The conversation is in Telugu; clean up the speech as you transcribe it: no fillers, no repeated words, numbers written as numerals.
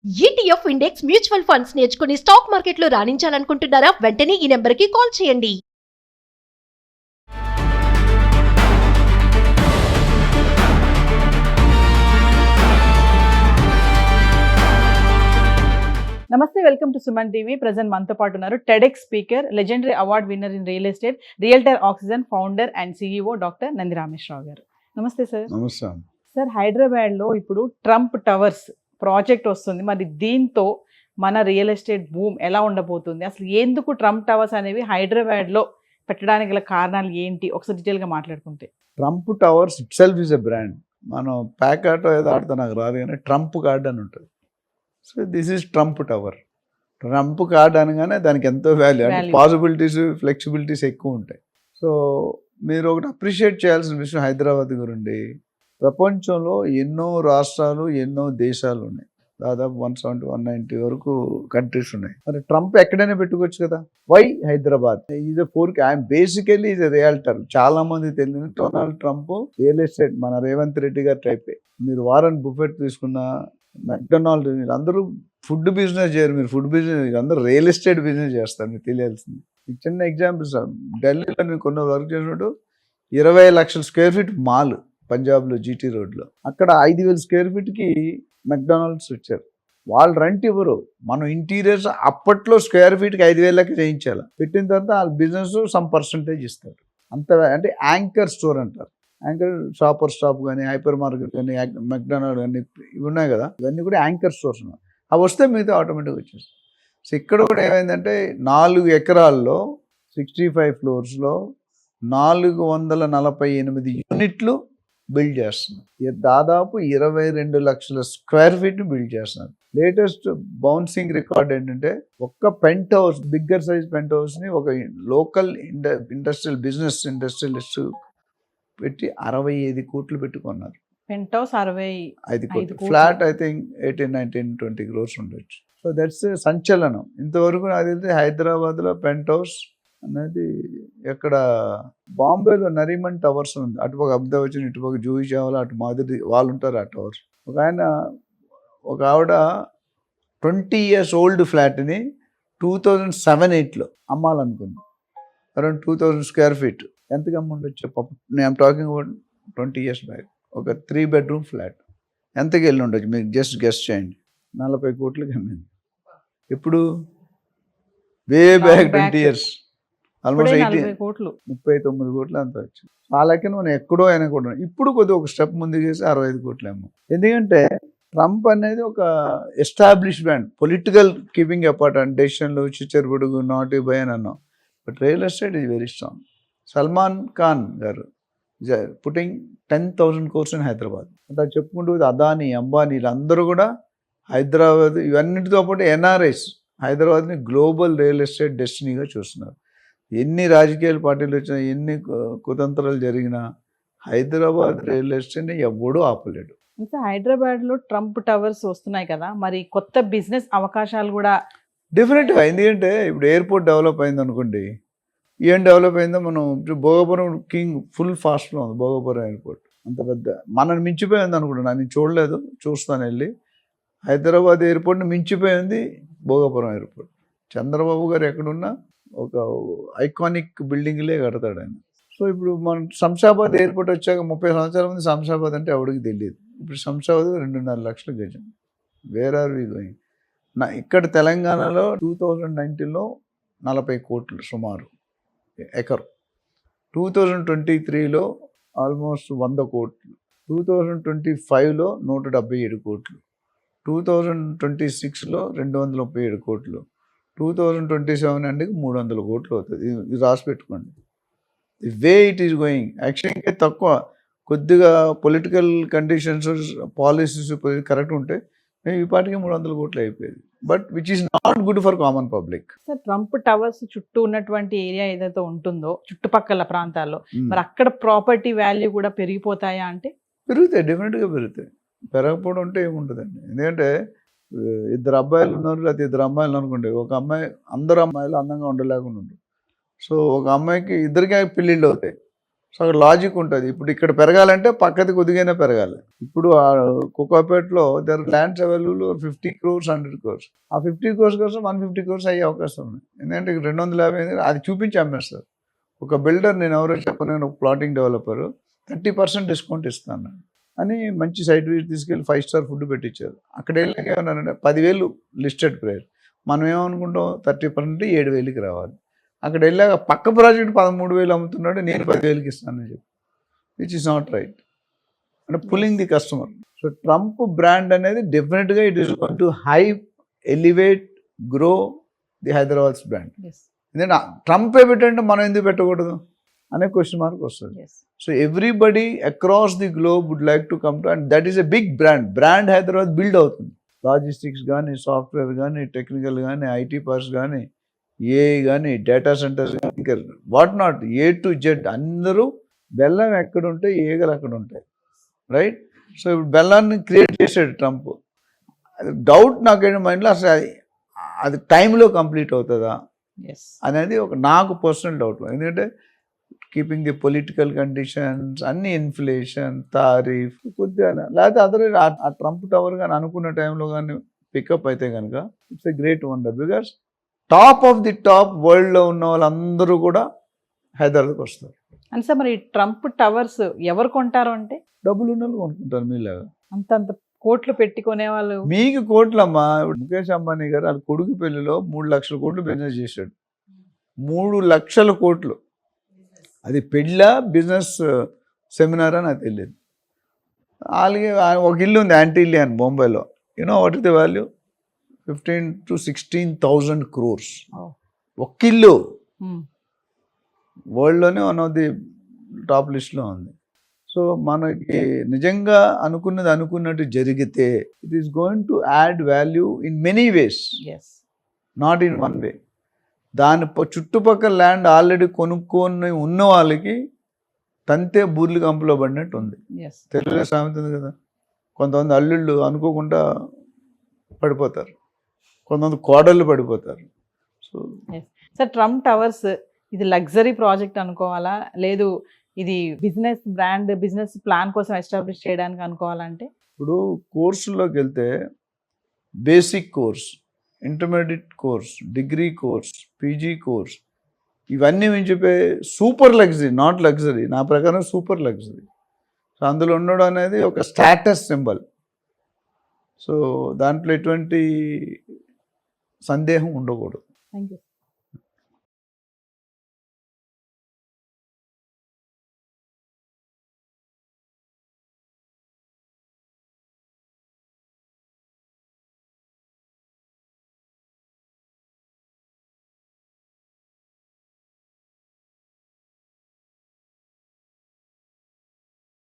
ఈటీఎఫ్ ఇండెక్స్ మ్యూచువల్ ఫండ్స్ నేర్చుకుని స్టాక్ మార్కెట్లో రాణించాలనుకుంటున్నారా? వెంటనే ఈ నెంబర్కి కాల్ చేయండి. నమస్తే, welcome to Suman TV. Present మనతో పాటు ఉన్నారు TEDx speaker, legendary award winner in real estate, realtor oxygen founder and CEO doctor Nandi Rameshwar Rao గారు. నమస్తే సార్. నమస్తే సార్, హైదరాబాద్లో ఇప్పుడు ట్రంప్ టవర్స్ ప్రాజెక్ట్ వస్తుంది. మరి దీంతో మన రియల్ ఎస్టేట్ బూమ్ ఎలా ఉండబోతుంది? అసలు ఎందుకు ట్రంప్ టవర్స్ అనేవి హైదరాబాద్లో పెట్టడానికి గల కారణాలు ఏంటి? ఒకసారి డీటెయిల్గా మాట్లాడుకుంటే. Trump towers it self is a brand. మనం ప్యాక్ ఆటో ఏదో ఆడితే నాకు రాదు, కానీ ట్రంప్ కార్డ్ అని ఉంటుంది. So this is Trump tower. Trump card అనగానే దానికి ఎంతో వాల్యూ, అంటే పాసిబిలిటీస్, ఫ్లెక్సిబిలిటీస్ ఎక్కువ ఉంటాయి. సో మీరు ఒకటి అప్రిషియేట్ చేయాల్సిన విషయం హైదరాబాద్ గురించి, ప్రపంచంలో ఎన్నో రాష్ట్రాలు, ఎన్నో దేశాలు ఉన్నాయి. దాదాపు 170, 190 వరకు కంట్రీస్ ఉన్నాయి. మరి ట్రంప్ ఎక్కడైనా పెట్టుకోవచ్చు కదా. Why Hyderabad? Is a for basically is a realtor. చాలా మంది తెలియదు, డొనాల్డ్ ట్రంప్ రియల్ ఎస్టేట్ మన రేవంత్ రెడ్డి గారి టైపే. మీరు వారన్ బుఫెట్ తీసుకున్న, మెక్డొనాల్డ్, అందరూ ఫుడ్ బిజినెస్ చేయరు, మీరు ఫుడ్ బిజినెస్, అందరూ రియల్ ఎస్టేట్ బిజినెస్ చేస్తారు. మీకు తెలియాల్సింది చిన్న ఎగ్జాంపుల్ సార్. ఢిల్లీలో నేను కొన్ని వర్క్ చేసినట్టు 20 లక్షల స్క్వేర్ ఫీట్ మాల్ పంజాబ్లో జీటీ రోడ్లో, అక్కడ 5,000 స్క్వేర్ ఫీట్కి మెక్డొనాల్డ్స్ వచ్చారు. వాళ్ళు రెంట్ ఇవ్వరు, మనం ఇంటీరియర్స్ అప్పట్లో స్క్వేర్ ఫీట్కి 5,000 చేయించాలి. పెట్టిన తర్వాత వాళ్ళ బిజినెస్ సమ్ పర్సంటేజ్ ఇస్తారు. అంత అంటే యాంకర్ స్టోర్ అంటారు. యాంకర్ షాపర్ స్టాప్ కానీ, హైపర్ మార్కెట్ కానీ, మెక్డొనాల్డ్ కానీ ఇవి ఉన్నాయి కదా, ఇవన్నీ కూడా యాంకర్ స్టోర్స్ ఉన్నాయి. అవి వస్తే మిగతా ఆటోమేటిక్గా వచ్చేస్తాయి. సో ఇక్కడ కూడా ఏమైందంటే 4 ఎకరాల్లో 65 ఫ్లోర్స్లో 448 యూనిట్లు బిల్డ్ చేస్తున్నారు. దాదాపు 22 లక్షల స్క్వేర్ ఫీట్ బిల్డ్ చేస్తున్నారు. లేటెస్ట్ బౌన్సింగ్ రికార్డ్ ఏంటంటే, ఒక్క పెంట్ హౌస్, బిగ్గర్ సైజ్ పెంట్ హౌస్ని ఒక లోకల్ ఇండస్ట్రియలిస్ట్ పెట్టి 65 కోట్లు పెట్టుకున్నారు. పెంట్ హౌస్ 65 కోట్లు. ఫ్లాట్ ఐ థింక్ 18, 19, 20 crores ఉండొచ్చు. సో దట్స్ సంచలనం. ఇంతవరకు నాకు తెలిసి హైదరాబాద్లో పెంట్ హౌస్ అనేది ఎక్కడ, బాంబేలో నరీమన్ టవర్స్ ఉంది, అటుపక్క అబ్దావచ్చిన, ఇటుపక్క జూహీ చావ్లా, అటు మాదిరి వాళ్ళు ఉంటారు ఆ టవర్స్. ఒక ఆవిడ 20 years ఓల్డ్ ఫ్లాట్ని 2007-8లో అమ్మాలనుకుంది. Around 2000 square feet. ఎంతగా ఉండొచ్చు పాపం? నేను టాకింగ్ అబౌట్ 20 years బ్యాక్. ఒక 3 bedroom ఫ్లాట్ ఎంతకి వెళ్ళి ఉండొచ్చు? మీరు జస్ట్ గెస్ట్ చేయండి. 40 కోట్లకి అమ్మింది. ఇప్పుడు వే బ్యాక్ 20 years ఆల్మోస్ట్ 39 కోట్లు అంత వచ్చింది. ఆ లెక్కన మనం ఎక్కడో అయినా కూడా ఇప్పుడు కొద్దిగా ఒక స్టెప్ ముందుకు చేసి 65 కోట్లు ఏమో. ఎందుకంటే ట్రంప్ అనేది ఒక establish brand, political keeping apart అంటే డెసిషన్లు, చిచ్చరబుడుగు, నాట్ బై అని అన్నాం. But real estate is very strong. Salman Khan గారు పుట్టింగ్ 10,000 crores ఇన్ హైదరాబాద్. అంటే చెప్పుకుంటూ అదానీ, అంబానీ వీళ్ళందరూ కూడా హైదరాబాద్, ఇవన్నిటితో పాటు ఎన్ఆర్ఐస్ హైదరాబాద్ని గ్లోబల్ రియల్ ఎస్టేట్ డెస్టినీగా చూస్తున్నారు. ఎన్ని రాజకీయ పార్టీలు వచ్చినా, ఎన్ని కుతంత్రాలు జరిగినా హైదరాబాద్ రియల్ ఎస్టేట్ని ఎవడూ ఆపలేడు. ఇంకా హైదరాబాద్లో ట్రంప్ టవర్స్ వస్తున్నాయి కదా, మరి కొత్త బిజినెస్ అవకాశాలు కూడా డెఫినెట్గా. ఎందుకంటే ఇప్పుడు ఎయిర్పోర్ట్ డెవలప్ అయింది అనుకోండి, ఏం డెవలప్ అయిందో, మనం భోగపురం కింగ్ ఫుల్ ఫాస్ట్లో ఉంది. భోగపురం ఎయిర్పోర్ట్ అంత పెద్ద, మనల్ని మించిపోయింది అనుకుంటున్నాను. నేను చూడలేదు, చూస్తాను వెళ్ళి. హైదరాబాద్ ఎయిర్పోర్ట్ని మించిపోయింది భోగపురం ఎయిర్పోర్ట్. చంద్రబాబు గారు ఎక్కడున్నా ఒక ఐకానిక్ బిల్డింగ్లే కడతాడు ఆయన. సో ఇప్పుడు మన శంషాబాద్ ఎయిర్పోర్ట్ వచ్చాక 30 సంవత్సరాల ముందు శంషాబాద్ అంటే ఎవరికి తెలియదు. ఇప్పుడు శంషాబాద్ 2.5 లక్షల గజం. Where are we going? ఇక్కడ తెలంగాణలో 2019లో 40 కోట్లు సుమారు ఎకర్. 2023లో ఆల్మోస్ట్ 100 కోట్లు. 2025లో 177 కోట్లు. 2026లో 237 కోట్లు. 2027 అంటే 300 కోట్లు అవుతుంది. ఇది రాసి పెట్టుకోండి. The way it is going. Actually ఇంకా తక్కువ, కొద్దిగా పొలిటికల్ కండిషన్స్, పాలసీస్ కరెక్ట్ ఉంటే ఈ పాటికి 300 కోట్లు అయిపోయేది. But which is not good for common public. Sir, Trump towers చుట్టూ ఉన్నటువంటి ఏరియా ఏదైతే ఉంటుందో, చుట్టుపక్కల ప్రాంతాల్లో, మరి అక్కడ ప్రాపర్టీ వాల్యూ కూడా పెరిగిపోతాయా? అంటే పెరుగుతాయి, డెఫినెట్గా పెరుగుతాయి. పెరగకపోవడం అంటే ఏముంటుందండి. ఎందుకంటే 2 అబ్బాయిలు ఉన్నారు, లేకపోతే 2 అమ్మాయిలు అనుకోండి. ఒక అమ్మాయి, అందరు అమ్మాయిలు అందంగా ఉండలేకుండా ఉండరు. సో ఒక అమ్మాయికి 2 పెళ్ళిళ్ళు అవుతాయి. సో అక్కడ లాజిక్ ఉంటుంది. ఇప్పుడు ఇక్కడ పెరగాలంటే పక్కది కొద్దిగానే పెరగాలి. ఇప్పుడు ఆ కోకాపేటలో there lands available 50 crores 100 crores. ఆ 50 crores కోసం 150 crores అయ్యే అవకాశం ఉంది. ఎందుకంటే 250 అది చూపించి అమ్మేస్తారు. ఒక బిల్డర్, నేను ఎవరో చెప్పను, ఒక ప్లాటింగ్ డెవలపర్ 30% డిస్కౌంట్ ఇస్తాను అని మంచి సైట్ విజిట్ తీసుకెళ్ళి 5 star ఫుడ్ పెట్టించారు. అక్కడ వెళ్ళాక ఏమన్నారంటే 10,000 లిస్టెడ్ ప్రైస్, మనం ఏమనుకుంటాం 30% 7,000కి రావాలి. అక్కడ వెళ్ళాక పక్క ప్రాజెక్ట్ 13,000 అమ్ముతున్నాడు, నేను 10,000కి ఇస్తానని చెప్పి, విచ్ ఇస్ నాట్ రైట్. అంటే pulling the customer. So Trump brand అనేది డెఫినెట్గా it is going to hype, elevate, grow the Hyderabad's brand. ఎందుకంటే ట్రంపే పెట్టంటే మనం ఎందుకు పెట్టకూడదు అనే క్వశ్చన్ మార్క్ వస్తుంది. So everybody across the globe would like to come to, and that is a big brand Hyderabad build అవుతుంది. లాజిస్టిక్స్ కానీ, సాఫ్ట్వేర్ కానీ, టెక్నికల్ కానీ, ఐటీ పార్క్స్ కానీ, ఏఐ కానీ, డేటా సెంటర్స్ కానీ, ఇంకా what not, A to Z అందరూ బెల్లం ఎక్కడుంటే ఏగలు అక్కడ ఉంటాయి, రైట్? సో ఇప్పుడు బెల్లాన్ని క్రియేట్ చేసాడు ట్రంప్. డౌట్ నాకేంటి మైండ్లో, అసలు అది టైంలో కంప్లీట్ అవుతుందా అనేది ఒక నాకు పర్సనల్ డౌట్. ఎందుకంటే కీపింగ్ ది పొలిటికల్ కండిషన్స్, అన్ని ఇన్ఫ్లేషన్, తారీఫ్ కొద్దిగా, లేకపోతే అదర్ ఆ ట్రంప్ టవర్ కానీ అనుకున్న టైంలో కానీ పికప్ అయితే కనుక it's a great wonder. Because top of the top వరల్డ్లో ఉన్న వాళ్ళందరూ కూడా హైదరాబాద్కి వస్తారు. అంటే సార్ మరి ట్రంప్ టవర్స్ ఎవరు కొంటారు అంటే? డబ్బులు ఉన్న వాళ్ళు కొనుక్కుంటారు మీలాగా. అంత కోట్లు పెట్టుకునే వాళ్ళు. మీకు కోట్లమ్మా. ఇప్పుడు ముఖేష్ అంబానీ గారు వాళ్ళ కొడుకు పెళ్లిలో 3 లక్షల కోట్లు బిజినెస్ చేశాడు. 3 లక్షల కోట్లు. అది పెళ్ళ బిజినెస్ సెమినార్ అని నాకు తెలియదు. అలాగే ఒక ఇల్లు ఉంది యాంటీ అని బొంబాయిలో. You know what is the value? 15,000 to 16,000 crores. ఒక్క ఇల్లు వరల్డ్లోనే వన్ ఆఫ్ ది టాప్ లిస్ట్లో ఉంది. సో మనకి నిజంగా అనుకున్నట్టు జరిగితే it is going to add value in many ways, not in one way. దాని చుట్టుపక్కల ల్యాండ్ ఆల్రెడీ కొనుక్కొని ఉన్న వాళ్ళకి తంతే బూర్లు కంపులో పడినట్టు ఉంది. తెలుగులో సామెత ఉంది కదా, కొంతమంది అల్లుళ్ళు అనుకోకుండా పడిపోతారు, కొంతమంది కోడళ్ళు పడిపోతారు. సో సార్ ట్రంప్ టవర్స్ ఇది లగ్జరీ ప్రాజెక్ట్ అనుకోవాలా, లేదు ఇది బిజినెస్ బ్రాండ్, బిజినెస్ ప్లాన్ కోసం ఎస్టాబ్లిష్ చేయడానికి అనుకోవాలంటే? ఇప్పుడు కోర్సుల్లోకి వెళ్తే basic course, intermediate course, degree course, PG course, ఇవన్నీ మించిపోయి సూపర్ లగ్జరీ, నాట్ లగ్జరీ, నా ప్రకారం సూపర్ లగ్జరీ. సో అందులో ఉండడం అనేది ఒక స్టాటస్ సింబల్. సో దాంట్లో ఎటువంటి సందేహం ఉండకూడదు. Thank you.